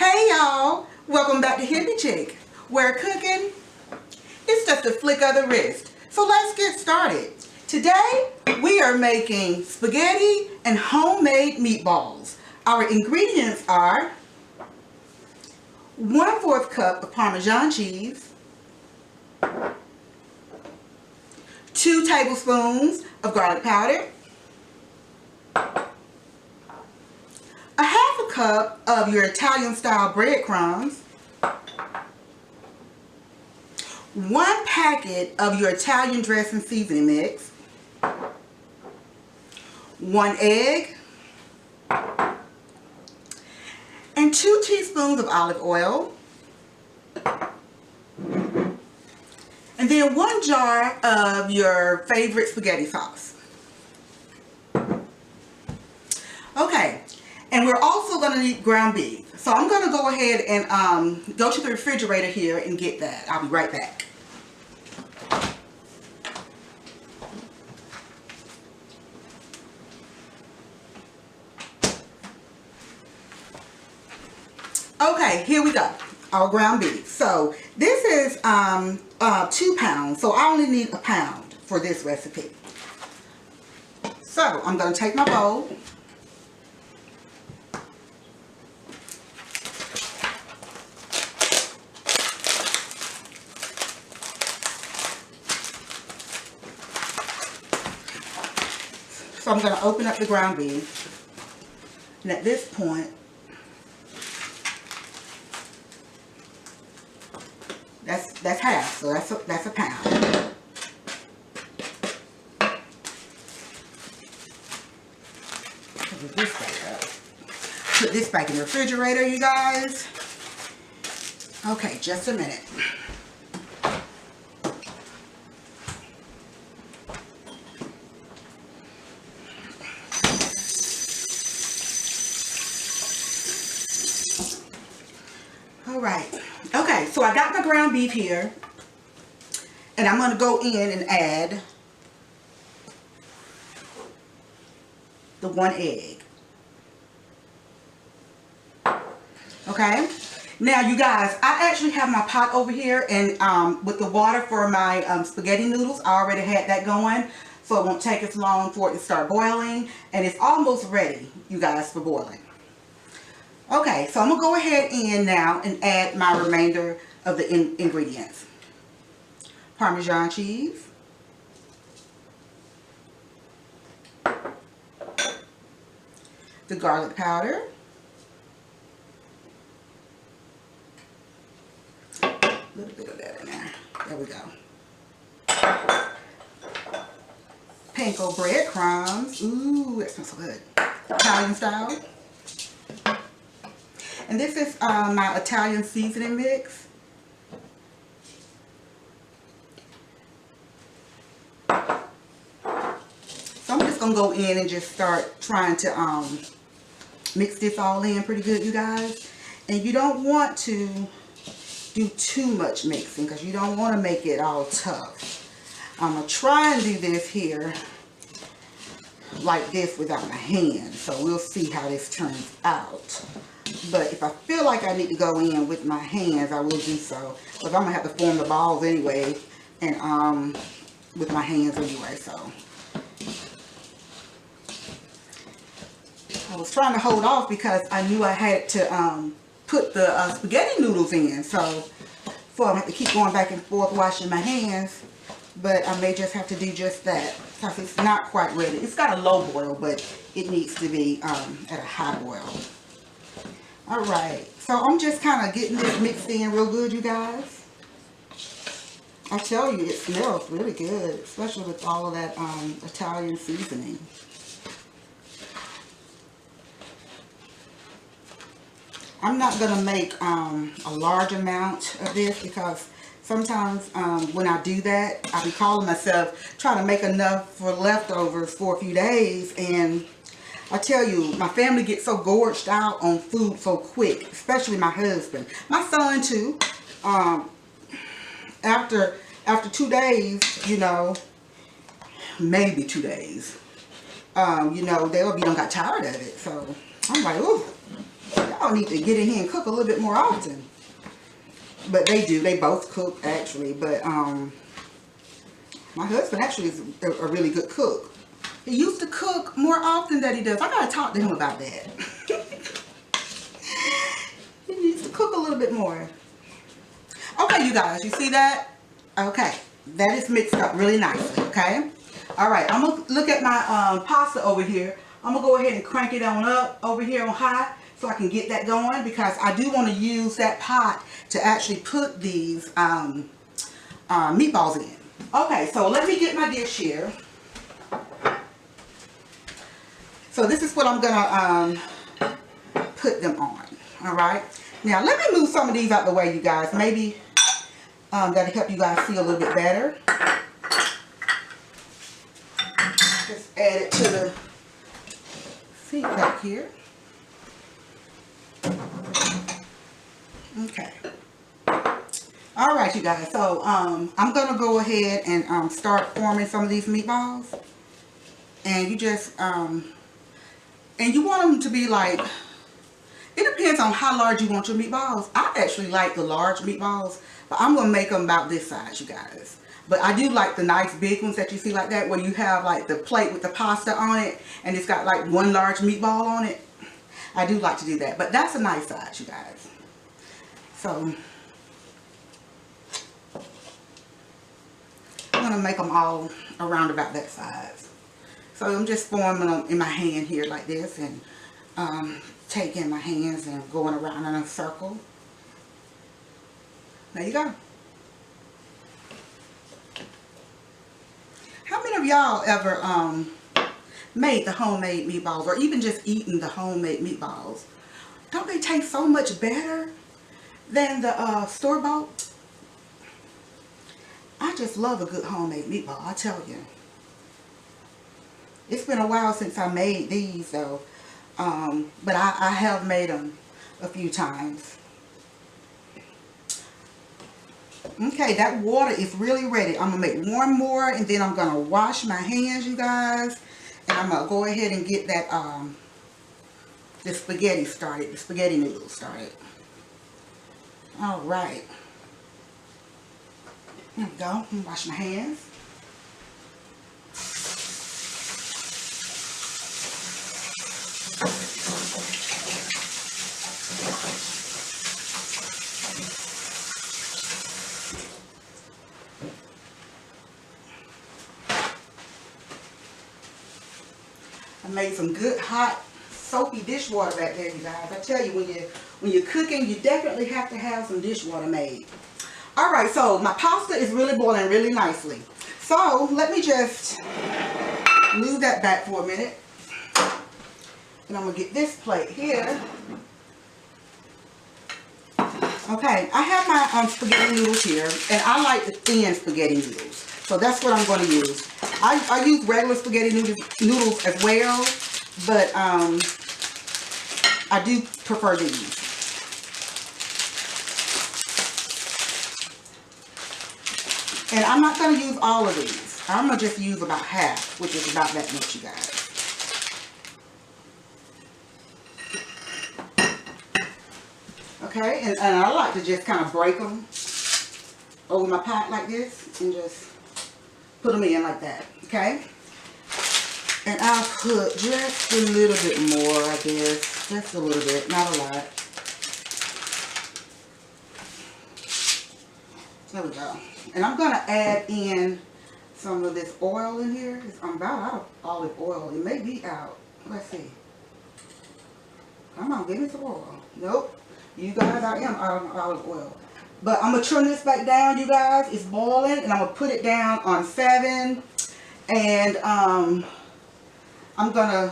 Hey y'all, welcome back to Hippie Chick, where cooking is just a flick of the wrist. So let's get started. Today we are making spaghetti and homemade meatballs. Our ingredients are 1/4 cup of Parmesan cheese, 2 tablespoons of garlic powder, a 1/2 cup of your Italian style breadcrumbs, 1 packet of your Italian dressing seasoning mix, 1 egg, and 2 teaspoons of olive oil, and then 1 jar of your favorite spaghetti sauce. Okay, and we're also going to need ground beef. So I'm going to go ahead and go to the refrigerator here and get that. I'll be right back. Okay, here we go. Our ground beef. So this is 2 pounds. So I only need 1 pound for this recipe. So I'm going to take my bowl. So I'm going to open up the ground beef. And at this point, that's half, so that's a pound. Put this back up. Put this back in the refrigerator, you guys. Okay, just a minute. All right. Okay, so I got my ground beef here, and I'm going to go in and add the 1 egg. Okay, now you guys, I actually have my pot over here, and with the water for my spaghetti noodles, I already had that going, so it won't take as long for it to start boiling, and it's almost ready, you guys, for boiling. Okay, so I'm going to go ahead in now and add my remainder of the ingredients. Parmesan cheese, the garlic powder, a little bit of that in there. There we go. Panko breadcrumbs. Ooh, that smells so good. Italian style. And this is my Italian seasoning mix. So I'm just going to go in and just start trying to mix this all in pretty good, you guys. And you don't want to do too much mixing because you don't want to make it all tough. I'm going to try and do this here like this without my hands. So we'll see how this turns out. But if I feel like I need to go in with my hands, I will do so. Because I'm going to have to form the balls anyway. And with my hands anyway, so. I was trying to hold off because I knew I had to put the spaghetti noodles in. So, before I have to keep going back and forth washing my hands. But I may just have to do just that. Because it's not quite ready. It's got a low boil, but it needs to be at a high boil. Alright, so I'm just kind of getting this mixed in real good, you guys. I tell you, it smells really good, especially with all of that Italian seasoning. I'm not going to make a large amount of this because sometimes when I do that, I be calling myself trying to make enough for leftovers for a few days, and I tell you, my family gets so gorged out on food so quick, especially my husband. My son too. After 2 days, you know, maybe 2 days, you know, they'll be done got tired of it. So I'm like, ooh. Y'all need to get in here and cook a little bit more often. But they do. They both cook, actually. But my husband actually is a really good cook. He used to cook more often than he does. I gotta talk to him about that. He needs to cook a little bit more. Okay, you guys, you see that? Okay, that is mixed up really nicely, okay? All right, I'm gonna look at my pasta over here. I'm gonna go ahead and crank it on up over here on high so I can get that going, because I do want to use that pot to actually put these meatballs in. Okay, so let me get my dish here. So this is what I'm gonna put them on. All right. Now let me move some of these out the way, you guys. Maybe that'll help you guys see a little bit better. Just add it to the seat back here. Okay. All right, you guys. So I'm gonna go ahead and start forming some of these meatballs, and you just and you want them to be like, it depends on how large you want your meatballs. I actually like the large meatballs, but I'm going to make them about this size, you guys. But I do like the nice big ones that you see like that, where you have like the plate with the pasta on it, and it's got like one large meatball on it. I do like to do that, but that's a nice size, you guys. So I'm going to make them all around about that size. So I'm just forming them in my hand here like this, and taking my hands and going around in a circle. There you go. How many of y'all ever made the homemade meatballs, or even just eaten the homemade meatballs? Don't they taste so much better than the store-bought? I just love a good homemade meatball, I tell you. It's been a while since I made these though, but I have made them a few times. Okay, that water is really ready. I'm going to make one more, and then I'm going to wash my hands, you guys. And I'm going to go ahead and get that, the spaghetti started, the spaghetti noodles started. All right. Here we go. Wash my hands. I made some good hot soapy dishwater back there, you guys. I tell you, when you're cooking, you definitely have to have some dishwater made. All right, so my pasta is really boiling really nicely. So let me just move that back for a minute. And I'm going to get this plate here. Okay, I have my spaghetti noodles here, and I like the thin spaghetti noodles. So that's what I'm going to use. I use regular spaghetti noodles as well, but I do prefer these. And I'm not going to use all of these. I'm going to just use about half, which is about that much, you guys. Okay, and I like to just kind of break them over my pot like this and just put them in like that, okay? And I'll put just a little bit more, I guess. Just a little bit, not a lot. There we go. And I'm going to add in some of this oil in here. I'm about out of olive oil. It may be out. Let's see. Come on, give me some oil. Nope. You guys, I am out of olive oil. But I'm going to turn this back down, you guys. It's boiling, and I'm going to put it down on 7. And I'm going to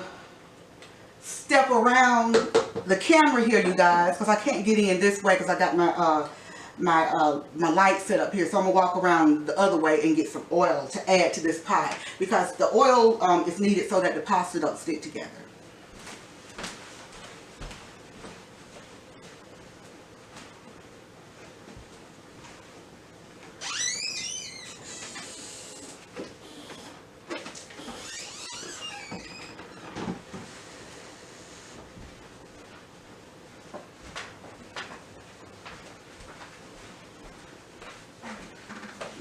step around the camera here, you guys, because I can't get in this way because I got my light set up here. So I'm going to walk around the other way and get some oil to add to this pie, because the oil is needed so that the pasta don't stick together.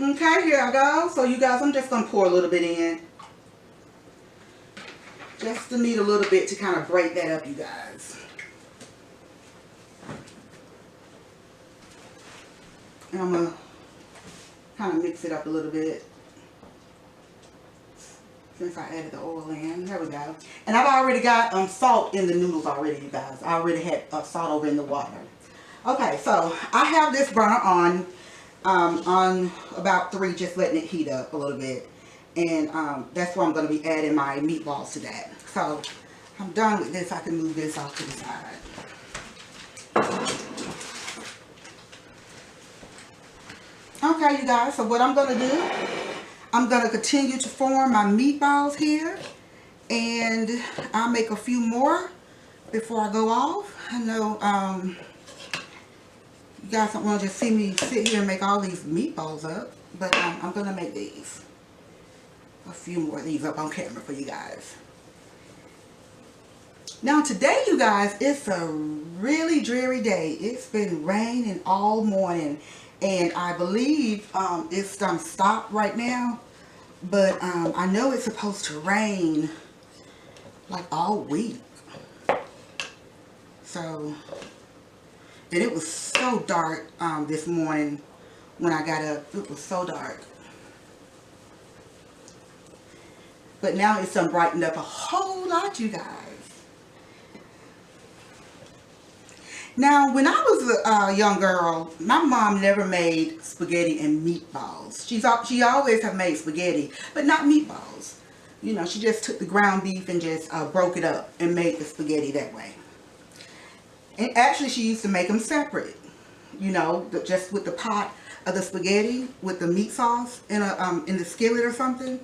Okay, here I go. So you guys, I'm just going to pour a little bit in. Just to need a little bit to kind of break that up, you guys. And I'm going to kind of mix it up a little bit. Since I added the oil in. There we go. And I've already got salt in the noodles already, you guys. I already had salt over in the water. Okay, so I have this burner on about 3, just letting it heat up a little bit. And that's where I'm going to be adding my meatballs to that. So I'm done with this. I can move this off to the side. Okay, you guys, so what I'm going to do, I'm going to continue to form my meatballs here. And I'll make a few more before I go off. I know you guys don't want to just see me sit here and make all these meatballs up. But I'm going to make these. A few more of these up on camera for you guys. Now today, you guys, it's a really dreary day. It's been raining all morning. And I believe it's done stopped right now. But I know it's supposed to rain like all week. So, and it was so dark this morning when I got up. It was so dark. But now it's brightened up a whole lot, you guys. Now, when I was a young girl, my mom never made spaghetti and meatballs. She always have made spaghetti, but not meatballs. You know, she just took the ground beef and just broke it up and made the spaghetti that way. And actually, she used to make them separate. You know, just with the pot of the spaghetti with the meat sauce in the skillet or something.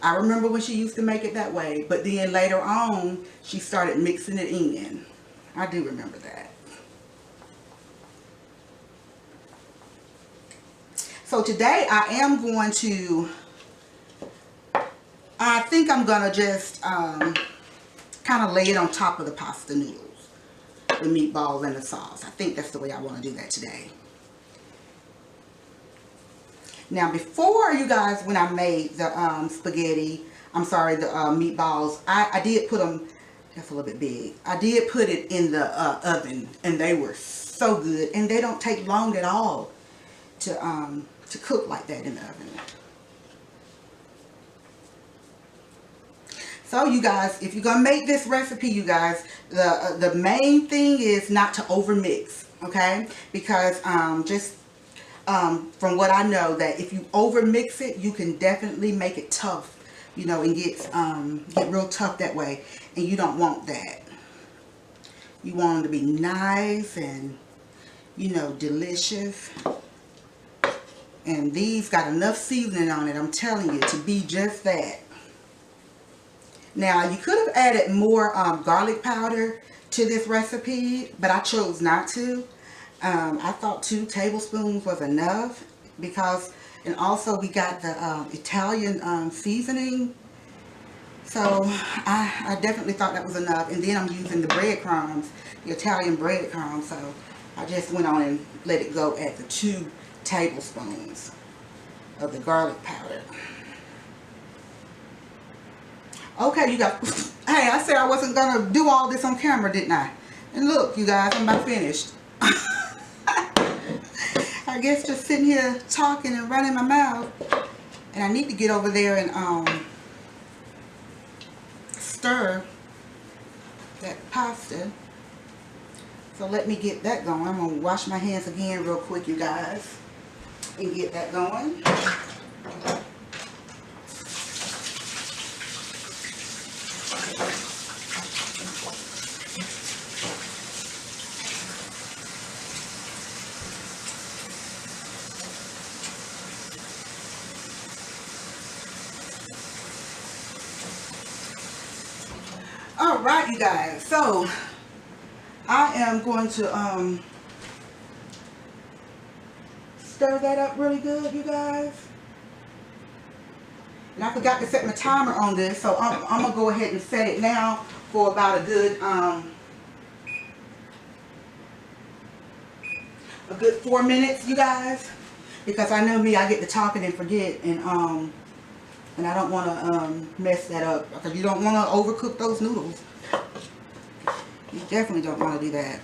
I remember when she used to make it that way, but then later on, she started mixing it in. I do remember that. So today I am going to, I think I'm going to just kind of lay it on top of the pasta noodles, the meatballs and the sauce. I think that's the way I want to do that today. Now before, you guys, when I made the spaghetti, I'm sorry, the meatballs, I did put them, that's a little bit big. I did put it in the oven, and they were so good, and they don't take long at all to cook like that in the oven. So you guys, if you're gonna make this recipe, you guys, the main thing is not to overmix, okay? Because from what I know, that if you overmix it, you can definitely make it tough. You know, and get real tough that way, and you don't want that. You want them to be nice and, you know, delicious. And these got enough seasoning on it, I'm telling you, to be just that. Now, you could have added more garlic powder to this recipe, but I chose not to. I thought 2 tablespoons was enough because, and also we got the Italian seasoning. So I definitely thought that was enough. And then I'm using the breadcrumbs, the Italian breadcrumbs. So I just went on and let it go at the 2 tablespoons of the garlic powder. Okay, you guys. Hey, I said I wasn't going to do all this on camera, didn't I? And look, you guys, I'm about finished. I guess just sitting here talking and running my mouth. And I need to get over there and stir that pasta. So let me get that going. I'm going to wash my hands again real quick, you guys, and get that going. Alright, you guys, so I am going to stir that up really good, you guys. And I forgot to set my timer on this, so I'm going to go ahead and set it now for about a good 4 minutes, you guys. because I know me, I get to talking and forget, and I don't want to mess that up, because you don't want to overcook those noodles. You definitely don't want to do that.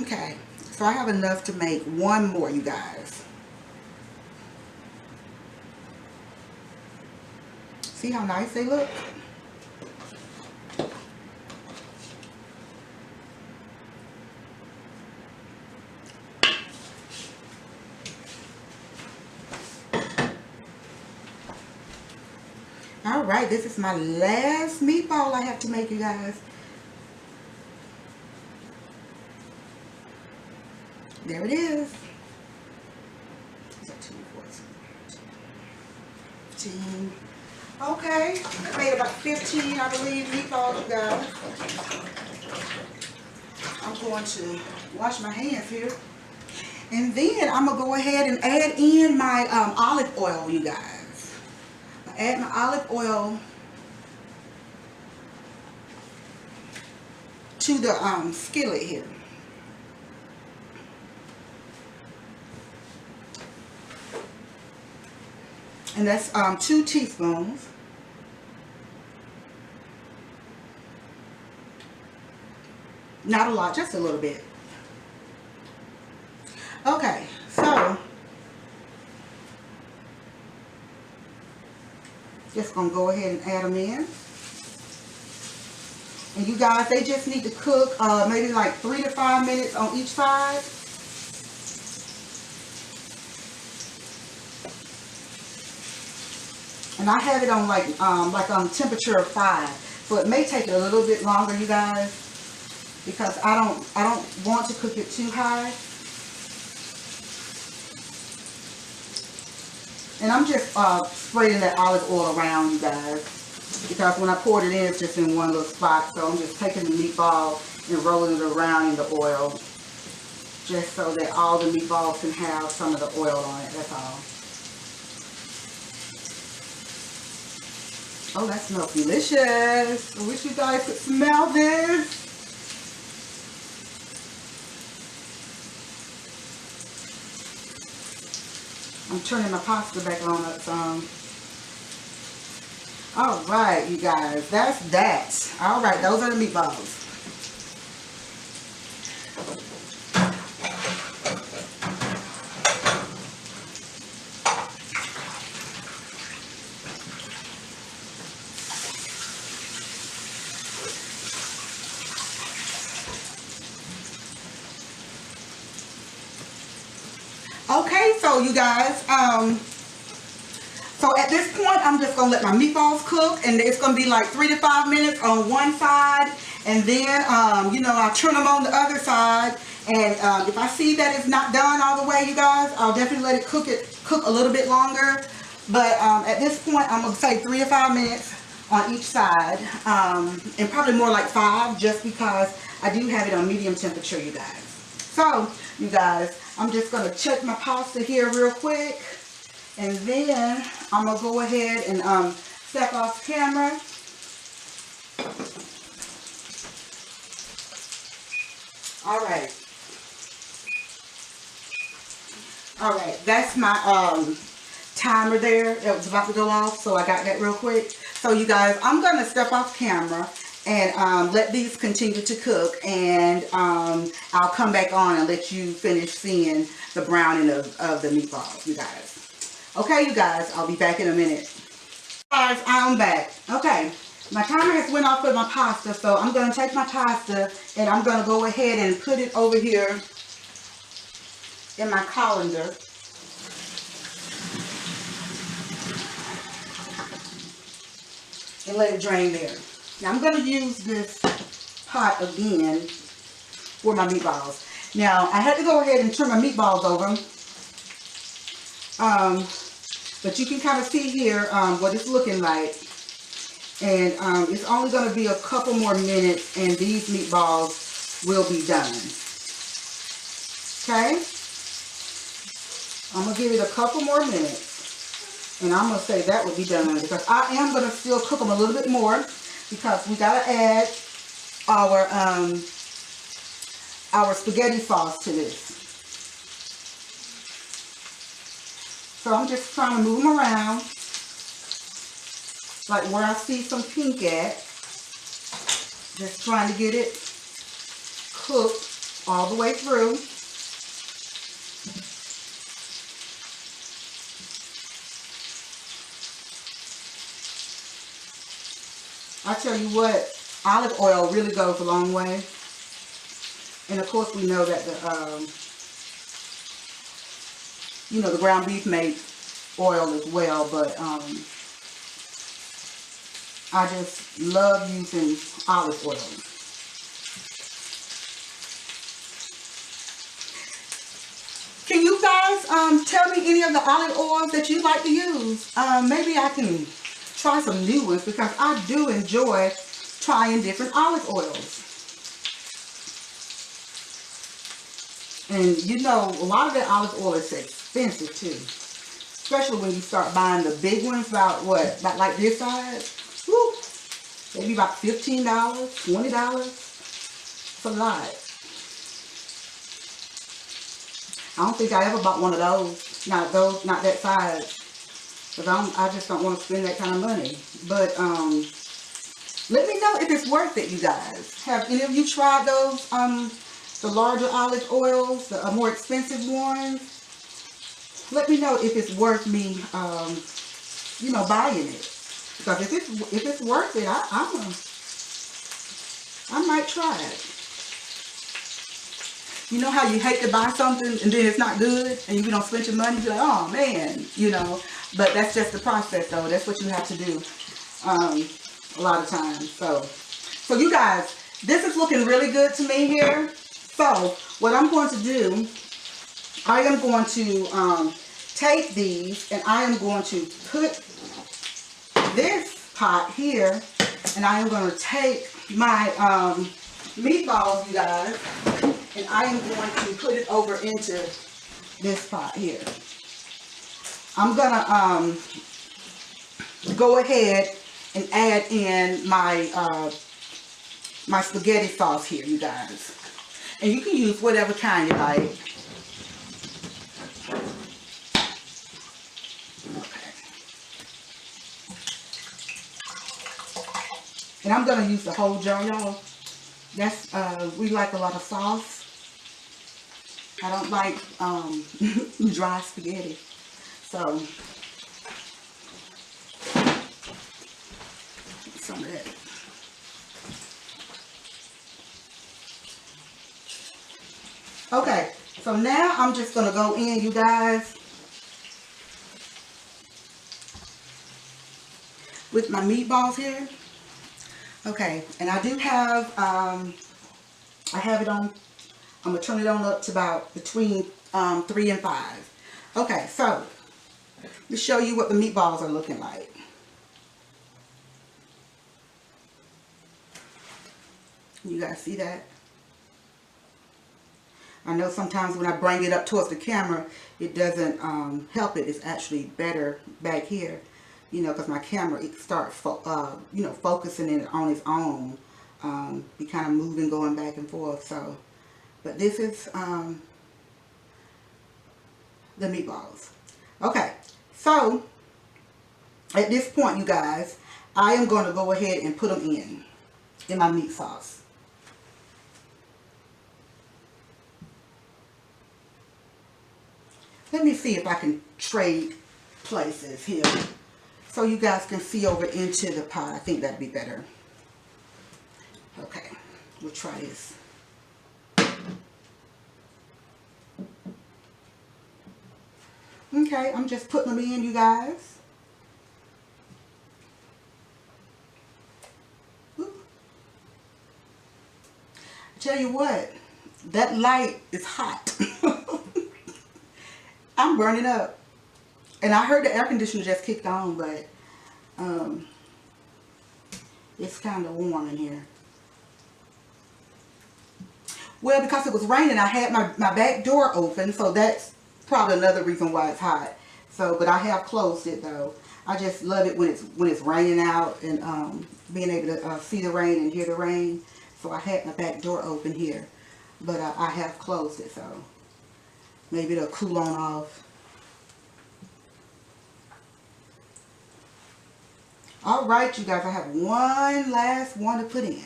Okay, so I have enough to make one more, you guys. See how nice they look? Alright, this is my last meatball I have to make, you guys. There it is. Is that 2, 15? Okay, I made about 15, I believe, meatballs, you guys. I'm going to wash my hands here. And then I'm going to go ahead and add in my olive oil, you guys. Add my olive oil to the skillet here. And that's 2 teaspoons. Not a lot, just a little bit. Okay, so just gonna go ahead and add them in. And you guys, they just need to cook maybe like 3 to 5 minutes on each side. And I have it on like on temperature of 5, so it may take it a little bit longer, you guys, because I don't want to cook it too high. And I'm just spraying that olive oil around, you guys, because when I poured it in, it's just in one little spot. So I'm just taking the meatball and rolling it around in the oil, just so that all the meatballs can have some of the oil on it. That's all. Oh, that smells delicious. I wish you guys could smell this. I'm turning my pasta back on up some. Alright, you guys. That's that. Alright, those are the meatballs. Okay, so you guys, so at this point, I'm just going to let my meatballs cook, and it's going to be like 3 to 5 minutes on one side, and then, you know, I'll turn them on the other side, and if I see that it's not done all the way, you guys, I'll definitely let it cook a little bit longer, but at this point, I'm going to say 3 to 5 minutes on each side, and probably more like 5, just because I do have it on medium temperature, you guys. So, you guys, I'm just going to check my pasta here real quick, and then I'm going to go ahead and step off camera. Alright. Alright, that's my timer there. It was about to go off, so I got that real quick. So, you guys, I'm going to step off camera and let these continue to cook, and I'll come back on and let you finish seeing the browning of the meatballs, you guys. Okay, you guys, I'll be back in a minute. Guys, I'm back. Okay, my timer has went off with my pasta, so I'm going to take my pasta and I'm going to go ahead and put it over here in my colander. And let it drain there. Now I'm going to use this pot again for my meatballs. Now I had to go ahead and turn my meatballs over. But you can kind of see here what it's looking like. And it's only going to be a couple more minutes and these meatballs will be done. Okay? I'm going to give it a couple more minutes. And I'm going to say that will be done, because I am going to still cook them a little bit more, because we got to add our our spaghetti sauce to this. So I'm just trying to move them around, like where I see some pink at. Just trying to get it cooked all the way through. I tell you what, olive oil really goes a long way. And of course we know that the ground beef made oil as well, but I just love using olive oil. Can you guys tell me any of the olive oils that you like to use? Maybe I can try some new ones, because I do enjoy trying different olive oils. And you know, a lot of that olive oil is expensive too. Especially when you start buying the big ones, about like this size. Woo, maybe about $15, $20. It's a lot. I don't think I ever bought one of those. Not that size. Because I just don't want to spend that kind of money. But let me know if it's worth it, you guys. Have any of you tried those, the larger olive oils, the more expensive ones? Let me know if it's worth me, buying it. Because if it's worth it, I might try it. You know how you hate to buy something and then it's not good and you don't spend your money? You're like, oh man, But that's just the process, though. That's what you have to do a lot of times. So you guys, this is looking really good to me here. So what I'm going to do, I am going to take these and I am going to put this pot here, and I am going to take my meatballs, you guys, and I am going to put it over into this pot here. I'm going to go ahead and add in my my spaghetti sauce here, you guys. And you can use whatever kind you like. Okay. And I'm going to use the whole jar, y'all. That's, we like a lot of sauce. I don't like dry spaghetti. So, some of that. Okay, so now I'm just going to go in, you guys, with my meatballs here. Okay, and I do have, I have it on, I'm going to turn it on up to about between 3 and 5. Okay, so, let me show you what the meatballs are looking like. You guys see that? I know sometimes when I bring it up towards the camera, it doesn't help it. It's actually better back here, because my camera, it starts, focusing it on its own. Be kind of moving, going back and forth. So, but this is the meatballs. Okay, so at this point, you guys, I am going to go ahead and put them in my meat sauce. Let me see if I can trade places here so you guys can see over into the pot. I think that'd be better. Okay, we'll try this. Okay, I'm just putting them in, you guys. Ooh. I tell you what, that light is hot. I'm burning up. And I heard the air conditioner just kicked on, but it's kind of warm in here. Well, because it was raining, I had my back door open, so that's probably another reason why it's hot. So, but I have closed it though. I just love it when it's raining out and being able to see the rain and hear the rain. So I had my back door open here. but I have closed it, so maybe it'll cool on off. All right, you guys, I have one last one to put in.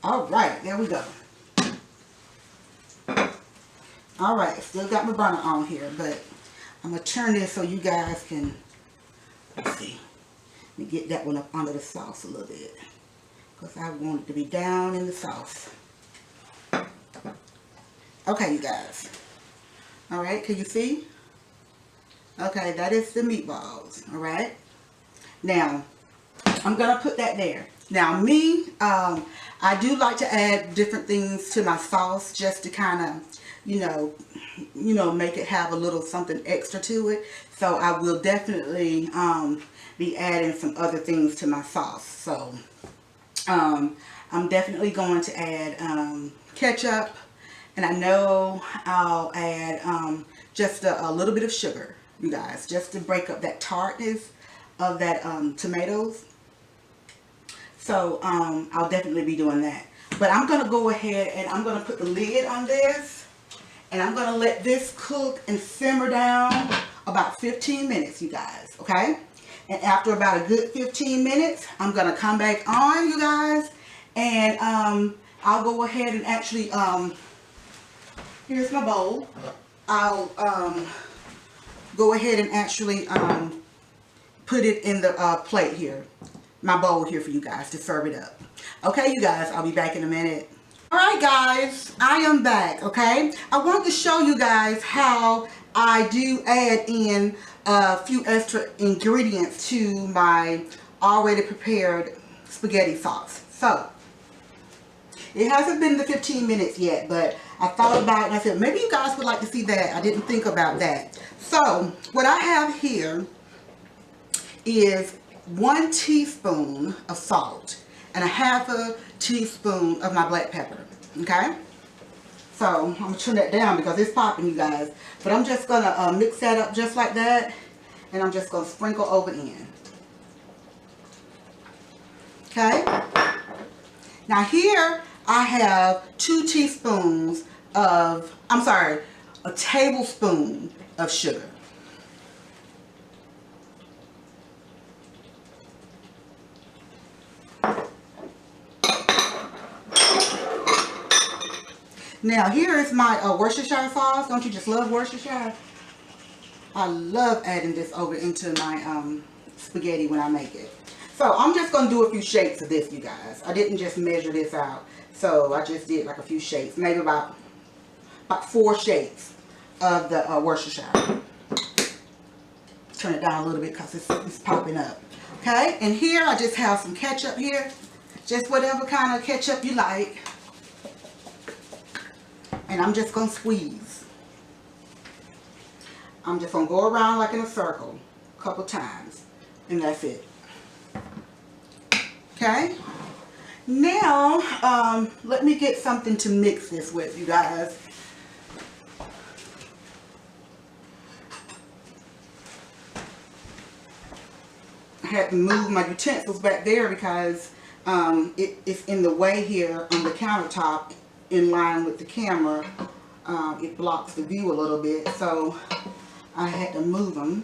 All right, there we go. All right, still got my burner on here, but I'm going to turn this so you guys can, let's see, let me get that one up under the sauce a little bit, because I want it to be down in the sauce. Okay, you guys. All right, can you see? Okay, that is the meatballs. All right. Now, I'm going to put that there. Now, me, I do like to add different things to my sauce just to kind of, you know, make it have a little something extra to it. So, I will definitely be adding some other things to my sauce. So, I'm definitely going to add ketchup. And I know I'll add just a little bit of sugar, you guys, just to break up that tartness of that tomatoes. So I'll definitely be doing that. But I'm going to go ahead and I'm going to put the lid on this. And I'm going to let this cook and simmer down about 15 minutes, you guys, okay? And after about a good 15 minutes, I'm going to come back on, you guys. And I'll go ahead and actually... here's my bowl. I'll go ahead and actually put it in the plate here. My bowl here for you guys to serve it up. Okay, you guys, I'll be back in a minute. Alright guys, I am back, okay? I want to show you guys how I do add in a few extra ingredients to my already prepared spaghetti sauce. So, it hasn't been the 15 minutes yet, but I thought about it and I said, maybe you guys would like to see that. I didn't think about that. So, what I have here is 1 teaspoon of salt and a ½ teaspoon of my black pepper. Okay? So, I'm going to turn that down because it's popping, you guys. But I'm just going to mix that up just like that. And I'm just going to sprinkle over in. Okay? Now here, I have 2 teaspoons of, a tablespoon of sugar. Now here is my Worcestershire sauce. Don't you just love Worcestershire? I love adding this over into my spaghetti when I make it. So I'm just going to do a few shakes of this, you guys. I didn't just measure this out. So I just did like a few shakes. Maybe about 4 shakes of the Worcestershire. Turn it down a little bit because it's popping up. Okay, and here I just have some ketchup here. Just whatever kind of ketchup you like. And I'm just going to squeeze. I'm just going to go around like in a circle a couple times. And that's it. Okay. Now, let me get something to mix this with, you guys. I had to move my utensils back there because it's in the way here on the countertop in line with the camera. It blocks the view a little bit, so I had to move them.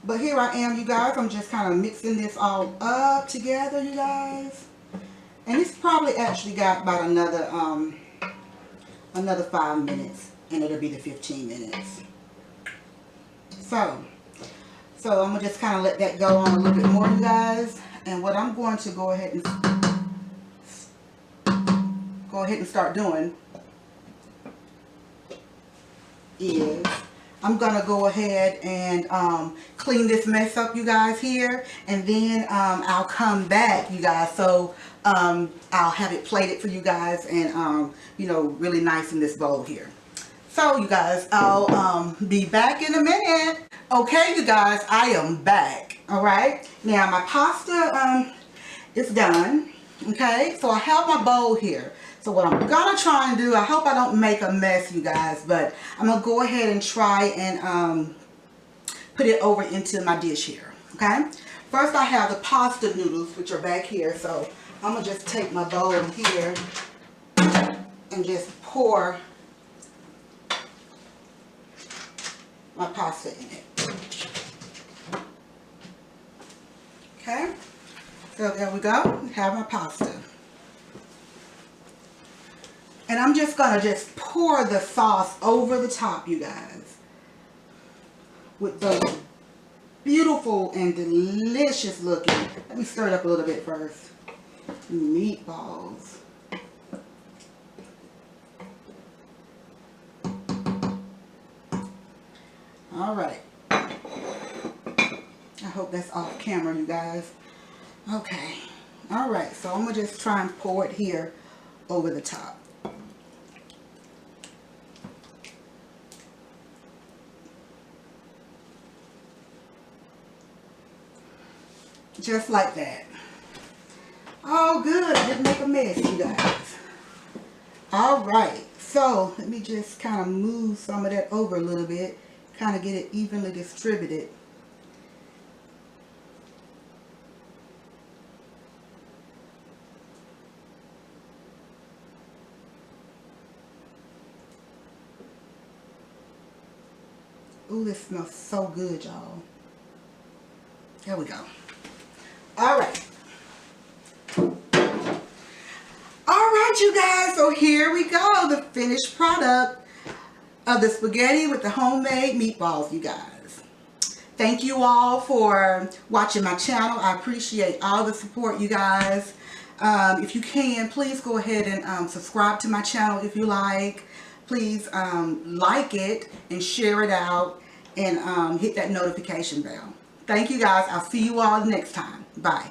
But here I am, you guys. I'm just kind of mixing this all up together, you guys. And it's probably actually got about another 5 minutes, and it'll be the 15 minutes. So I'm gonna just kind of let that go on a little bit more, you guys. And what I'm going to go ahead and start doing is I'm gonna go ahead and clean this mess up, you guys, here, and then I'll come back, you guys. So I'll have it plated for you guys, and you know, really nice in this bowl here. So you guys, I'll be back in a minute. Okay, you guys, I am back. All right, now my pasta is done. Okay, so I have my bowl here. So what I'm gonna try and do, I hope I don't make a mess, you guys, but I'm gonna go ahead and try and put it over into my dish here. Okay, first I have the pasta noodles, which are back here. So I'm gonna just take my bowl here and just pour my pasta in it. Okay, so there we go. We have my pasta. And I'm just going to just pour the sauce over the top, you guys, with those beautiful and delicious looking. Let me stir it up a little bit first. Meatballs. All right. I hope that's off camera, you guys. Okay. All right. So I'm going to just try and pour it here over the top. Just like that. Oh, good. Didn't make a mess, you guys. All right. So let me just kind of move some of that over a little bit. Kind of get it evenly distributed. Ooh, this smells so good, y'all. There we go. All right. Alright, you guys, so here we go, the finished product of the spaghetti with the homemade meatballs, you guys. Thank you all for watching my channel. I appreciate all the support, you guys. If you can, please go ahead and subscribe to my channel if you like. Please like it and share it out and hit that notification bell. Thank you guys. I'll see you all next time. Bye.